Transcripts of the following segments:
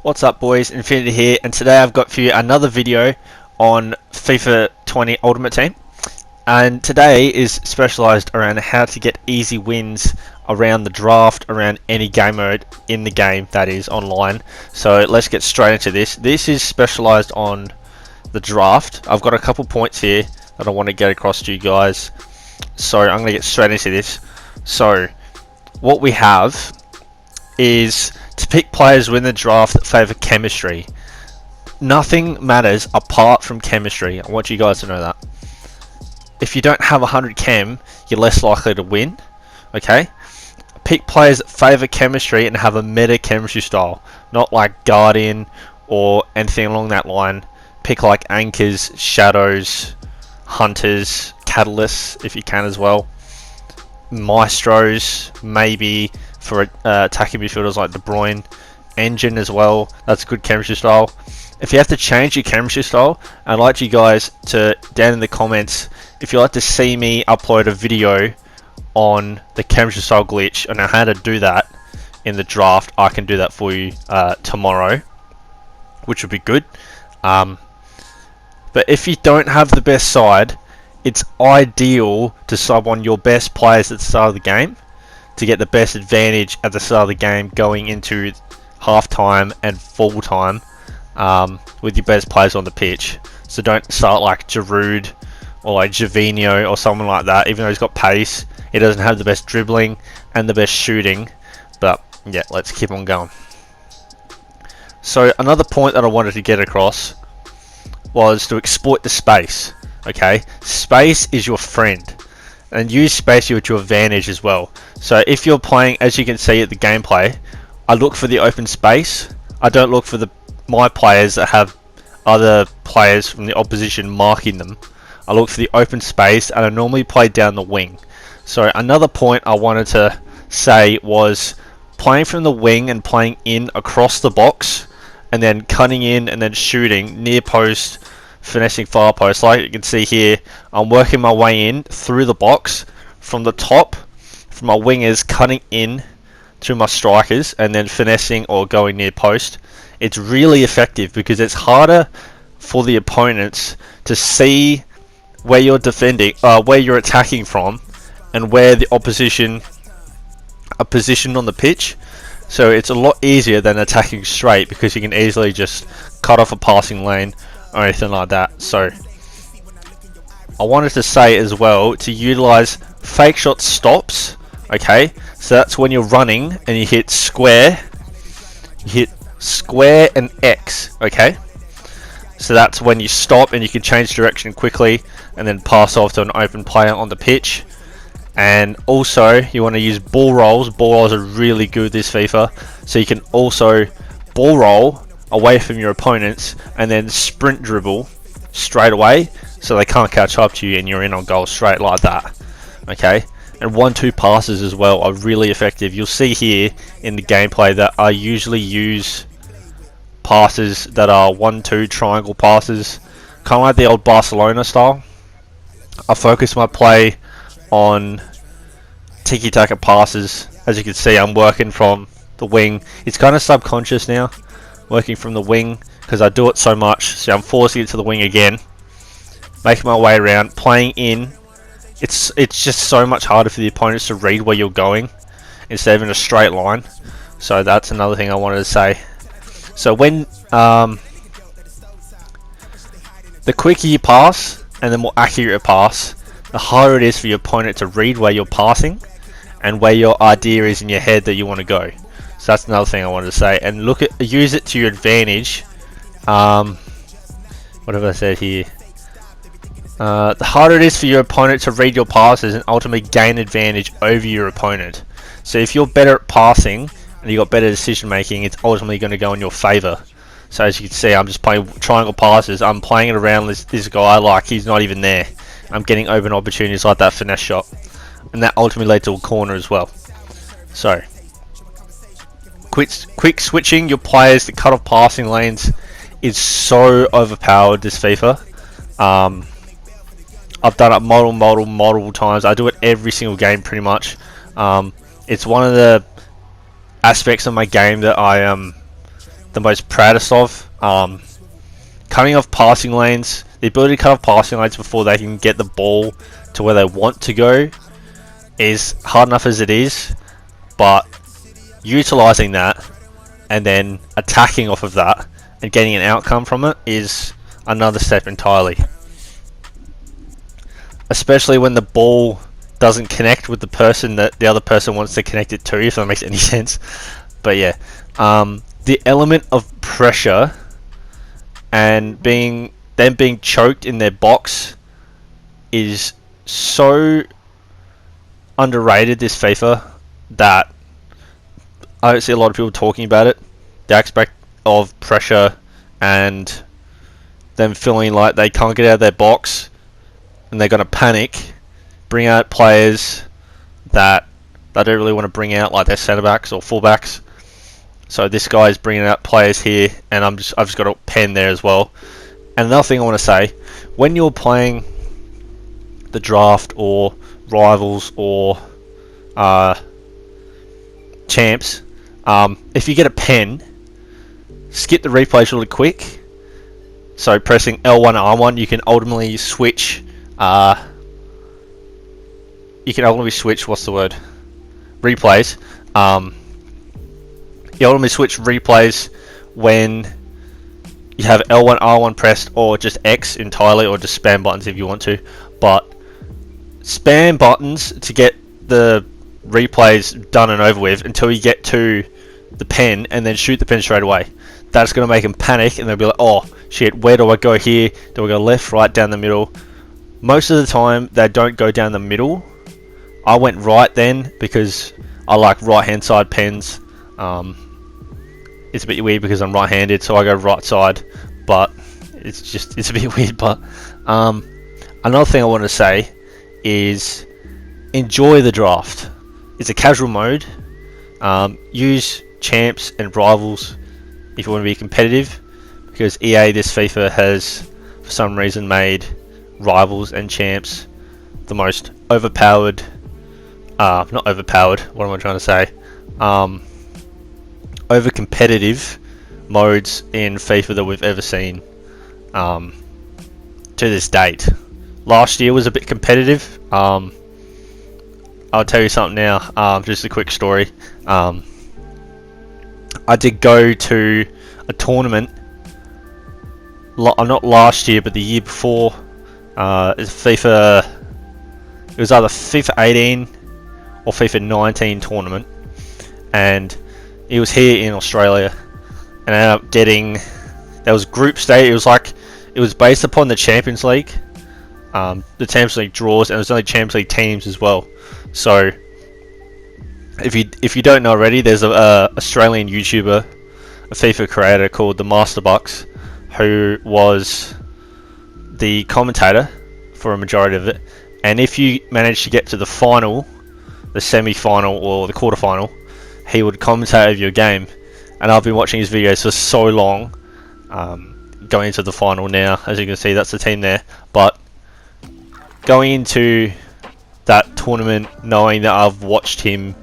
What's up, boys? Infinity here, and today I've got for you another video on FIFA 20 Ultimate Team. And today is specialised around how to get easy wins around the draft, around any game mode in the game, that is online. So let's get straight into this. This is specialised on the draft. I've got a couple points here that I want to get across to you guys. So I'm going to get straight into this. So what we have is to pick players within the draft that favour chemistry. Nothing matters apart from chemistry. I want you guys to know that. If you don't have 100 chem, you're less likely to win. Okay? Pick players that favour chemistry and have a meta chemistry style. Not like Guardian or anything along that line. Pick like Anchors, Shadows, Hunters, Catalysts if you can as well. Maestros, maybe for attacking midfielders like De Bruyne. Engine as well, that's a good chemistry style. If you have to change your chemistry style, I'd like you guys to, down in the comments, if you'd like to see me upload a video on the chemistry style glitch and how to do that in the draft, I can do that for you tomorrow, which would be good. But if you don't have the best side, it's ideal to sub on your best players at the start of the game to get the best advantage at the start of the game going into half-time and full-time with your best players on the pitch. So don't start like Giroud or like Javinho or someone like that. Even though he's got pace, he doesn't have the best dribbling and the best shooting. But yeah, let's keep on going. So another point that I wanted to get across was to exploit the space. Okay, space is your friend, and use space to your advantage as well. So if you're playing, as you can see at the gameplay, I look for the open space. I don't look for my players that have other players from the opposition marking them. I look for the open space, and I normally play down the wing. So another point I wanted to say was playing from the wing and playing in across the box, and then cutting in and then shooting near post, finessing far post. Like you can see here, I'm working my way in through the box from the top, from my wingers cutting in to my strikers and then finessing or going near post. It's really effective because it's harder for the opponents to see where you're defending, where you're attacking from, and where the opposition are positioned on the pitch. So it's a lot easier than attacking straight because you can easily just cut off a passing lane or anything like that. So I wanted to say as well to utilize fake shot stops. Okay, so that's when you're running and you hit square and X. Okay, so that's when you stop and you can change direction quickly and then pass off to an open player on the pitch. And also you want to use ball rolls. Ball rolls are really good this FIFA, so you can also ball roll away from your opponents and then sprint dribble straight away so they can't catch up to you and you're in on goal straight like that. Okay, and 1-2 passes as well are really effective. You'll see here in the gameplay that I usually use passes that are 1-2 triangle passes, kind of like the old Barcelona style. I focus my play on tiki-taka passes. As you can see, I'm working from the wing. It's kind of subconscious now, working from the wing, because I do it so much. So I'm forcing it to the wing again, making my way around, playing in. It's just so much harder for the opponents to read where you're going instead of in a straight line. So that's another thing I wanted to say. So when the quicker you pass and the more accurate you pass, the harder it is for your opponent to read where you're passing and where your idea is in your head that you want to go. So that's another thing I wanted to say. And use it to your advantage. What have I said here? The harder it is for your opponent to read your passes and ultimately gain advantage over your opponent. So if you're better at passing and you've got better decision making, it's ultimately going to go in your favour. So as you can see, I'm just playing triangle passes. I'm playing it around this guy like he's not even there. I'm getting open opportunities like that finesse shot, and that ultimately led to a corner as well. So quick switching your players to cut off passing lanes is so overpowered this FIFA. I've done it multiple times. I do it every single game pretty much. It's one of the aspects of my game that I the most proudest of. Cutting off passing lanes, the ability to cut off passing lanes before they can get the ball to where they want to go is hard enough as it is, but utilizing that and then attacking off of that and getting an outcome from it is another step entirely. Especially when the ball doesn't connect with the person that the other person wants to connect it to, if that makes any sense. But yeah, the element of pressure and them being choked in their box is so underrated this FIFA that I don't see a lot of people talking about it. The aspect of pressure and them feeling like they can't get out of their box and they're going to panic, bring out players that they don't really want to bring out, like their centre backs or fullbacks. So this guy's bringing out players here, and I've just got a pen there as well. And another thing I want to say, when you're playing the draft or rivals or champs, if you get a pen, skip the replays really quick. So pressing L1 and R1, you can ultimately switch. What's the word? Replays. You ultimately switch replays when you have L1, R1 pressed, or just X entirely, or just spam buttons if you want to. But spam buttons to get the replays done and over with until you get to the pen, and then shoot the pen straight away. That's going to make them panic, and they'll be like, oh shit, where do I go here? Do I go left, right, down the middle? Most of the time they don't go down the middle. I went right then because I like right hand side pens. It's a bit weird because I'm right-handed, so I go right side, but it's a bit weird. But another thing I want to say is enjoy the draft. It's a casual mode. Use champs and rivals if you want to be competitive, because EA this FIFA has for some reason made rivals and champs the most overpowered, not overpowered, what am I trying to say, over competitive modes in FIFA that we've ever seen to this date. Last year was a bit competitive. I'll tell you something now, just a quick story. I did go to a tournament, not last year but the year before. It was either FIFA 18 or FIFA 19 tournament, and it was here in Australia, and I ended up getting, there was group stage. It was based upon the Champions League, the Champions League draws, and it was only Champions League teams as well. So if you don't know already, there's a Australian YouTuber, a FIFA creator called the Masterbucks, who was the commentator for a majority of it. And if you manage to get to the final, the semi-final or the quarter-final, he would commentate over your game. And I've been watching his videos for so long, going into the final now. As you can see, that's the team there. But going into that tournament, knowing that I've watched him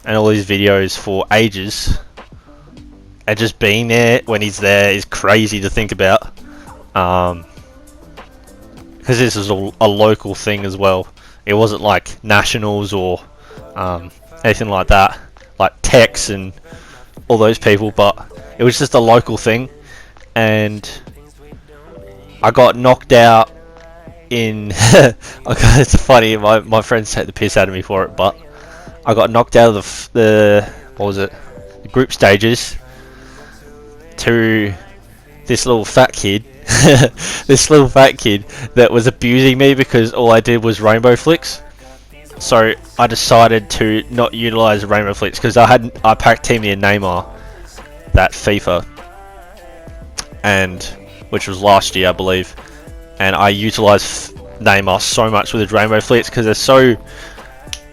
and all his videos for ages, and just being there when he's there is crazy to think about. Because this is a local thing as well. It wasn't like nationals or anything like that, like Tex and all those people, but it was just a local thing. And I got knocked out in it's funny, my friends take the piss out of me for it, but I got knocked out of the the group stages to this little fat kid that was abusing me because all I did was rainbow flicks. So I decided to not utilize rainbow flicks because I packed Team the Neymar that FIFA, and which was last year I believe, and I utilized Neymar so much with his rainbow flicks because they're so,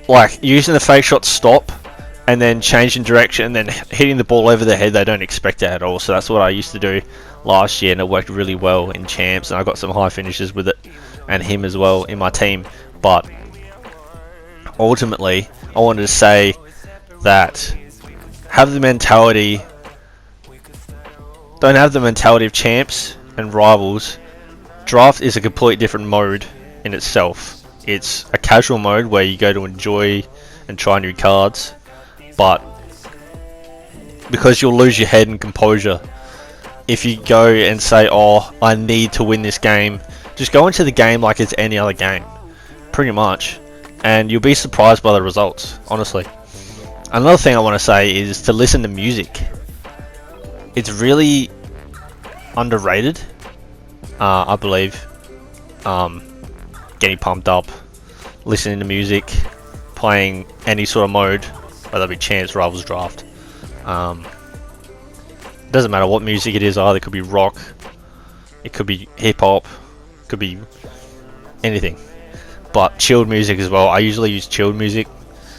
like, using the fake shot stop and then changing direction and then hitting the ball over the head. They don't expect it at all. So that's what I used to do last year, and it worked really well in champs, and I got some high finishes with it, and him as well in my team. But ultimately, I wanted to say that have the mentality don't have the mentality of champs and rivals, draft is a completely different mode in itself. It's a casual mode where you go to enjoy and try new cards, but because you'll lose your head and composure if you go and say, oh, I need to win this game. Just go into the game like it's any other game, pretty much, and you'll be surprised by the results, honestly. Another thing I want to say is to listen to music. It's really underrated, I believe. Getting pumped up, listening to music, playing any sort of mode, whether it be chance, rivals, draft. Doesn't matter what music it is either. It could be rock, it could be hip hop, it could be anything. But chilled music as well. I usually use chilled music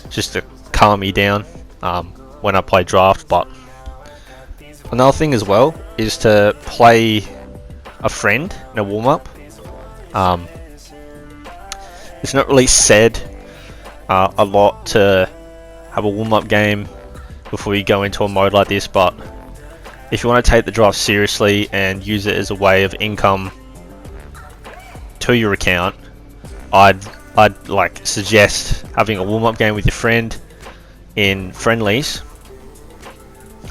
just to calm me down when I play draft. But another thing as well is to play a friend in a warm-up. It's not really said a lot to have a warm-up game before you go into a mode like this, but if you want to take the draft seriously and use it as a way of income to your account, I'd like suggest having a warm-up game with your friend in friendlies,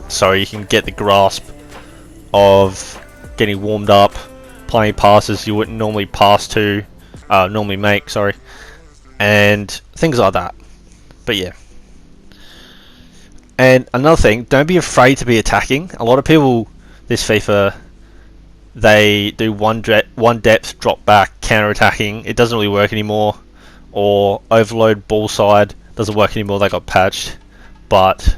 so you can get the grasp of getting warmed up, playing passes you wouldn't normally make, sorry, and things like that. But yeah. And another thing, don't be afraid to be attacking. A lot of people this FIFA, they do one depth, drop back, counter attacking. It doesn't really work anymore. Or overload ball side, doesn't work anymore. They got patched. But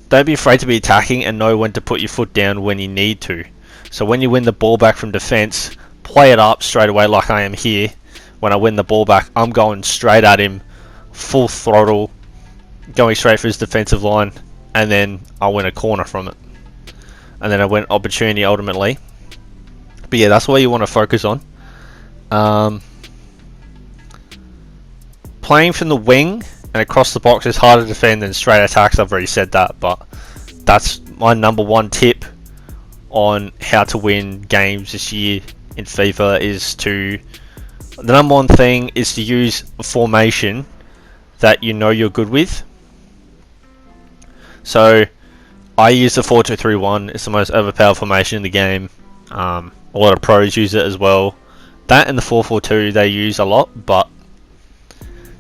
don't be afraid to be attacking and know when to put your foot down when you need to. So when you win the ball back from defense, play it up straight away like I am here. When I win the ball back, I'm going straight at him, full throttle, going straight for his defensive line, and then I win a corner from it. And then I win opportunity ultimately. But yeah, that's what you want to focus on. Playing from the wing and across the box is harder to defend than straight attacks. I've already said that, but that's my number one tip on how to win games this year in FIFA the number one thing is to use a formation that you know you're good with. So I use the 4-2-3-1. It's the most overpowered formation in the game. A lot of pros use it as well. That and the 4-4-2 they use a lot, but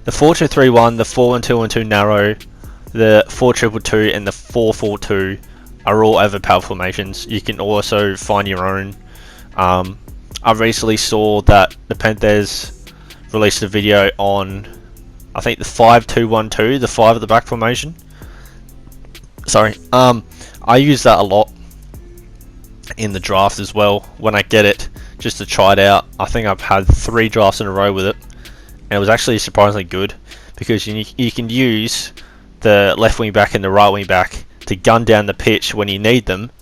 the 4-2-3-1, the 4-1-2-1-2 narrow, the 4-2-2-2 and the 4-4-2 are all overpowered formations. You can also find your own. I recently saw that the Panthers released a video on, I think, the 5-2-1-2, the 5 at the back formation. Sorry, I use that a lot in the draft as well when I get it, just to try it out. I think I've had 3 drafts in a row with it, and it was actually surprisingly good because you can use the left wing back and the right wing back to gun down the pitch when you need them,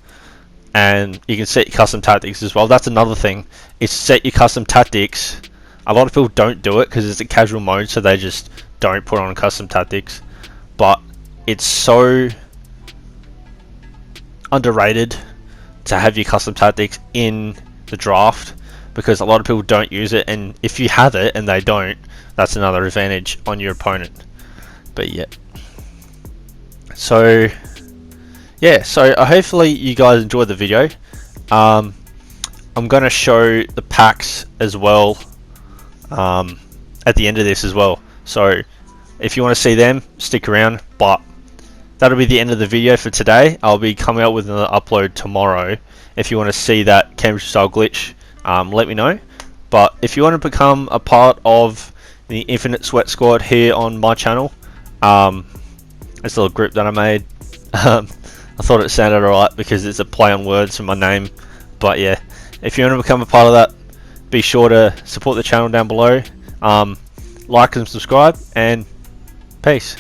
and you can set your custom tactics as well. That's another thing, is set your custom tactics. A lot of people don't do it because it's a casual mode, so they just don't put on custom tactics, but it's so underrated to have your custom tactics in the draft because a lot of people don't use it, and if you have it and they don't, that's another advantage on your opponent. But yeah, so hopefully you guys enjoyed the video. I'm going to show the packs as well at the end of this as well, so if you want to see them, stick around. But that'll be the end of the video for today. I'll be coming out with another upload tomorrow. If you want to see that chemistry style glitch, let me know. But if you want to become a part of the Infinite Sweat Squad here on my channel, it's a little group that I made. I thought it sounded alright because it's a play on words for my name. But yeah, if you want to become a part of that, be sure to support the channel down below. Like and subscribe, and peace.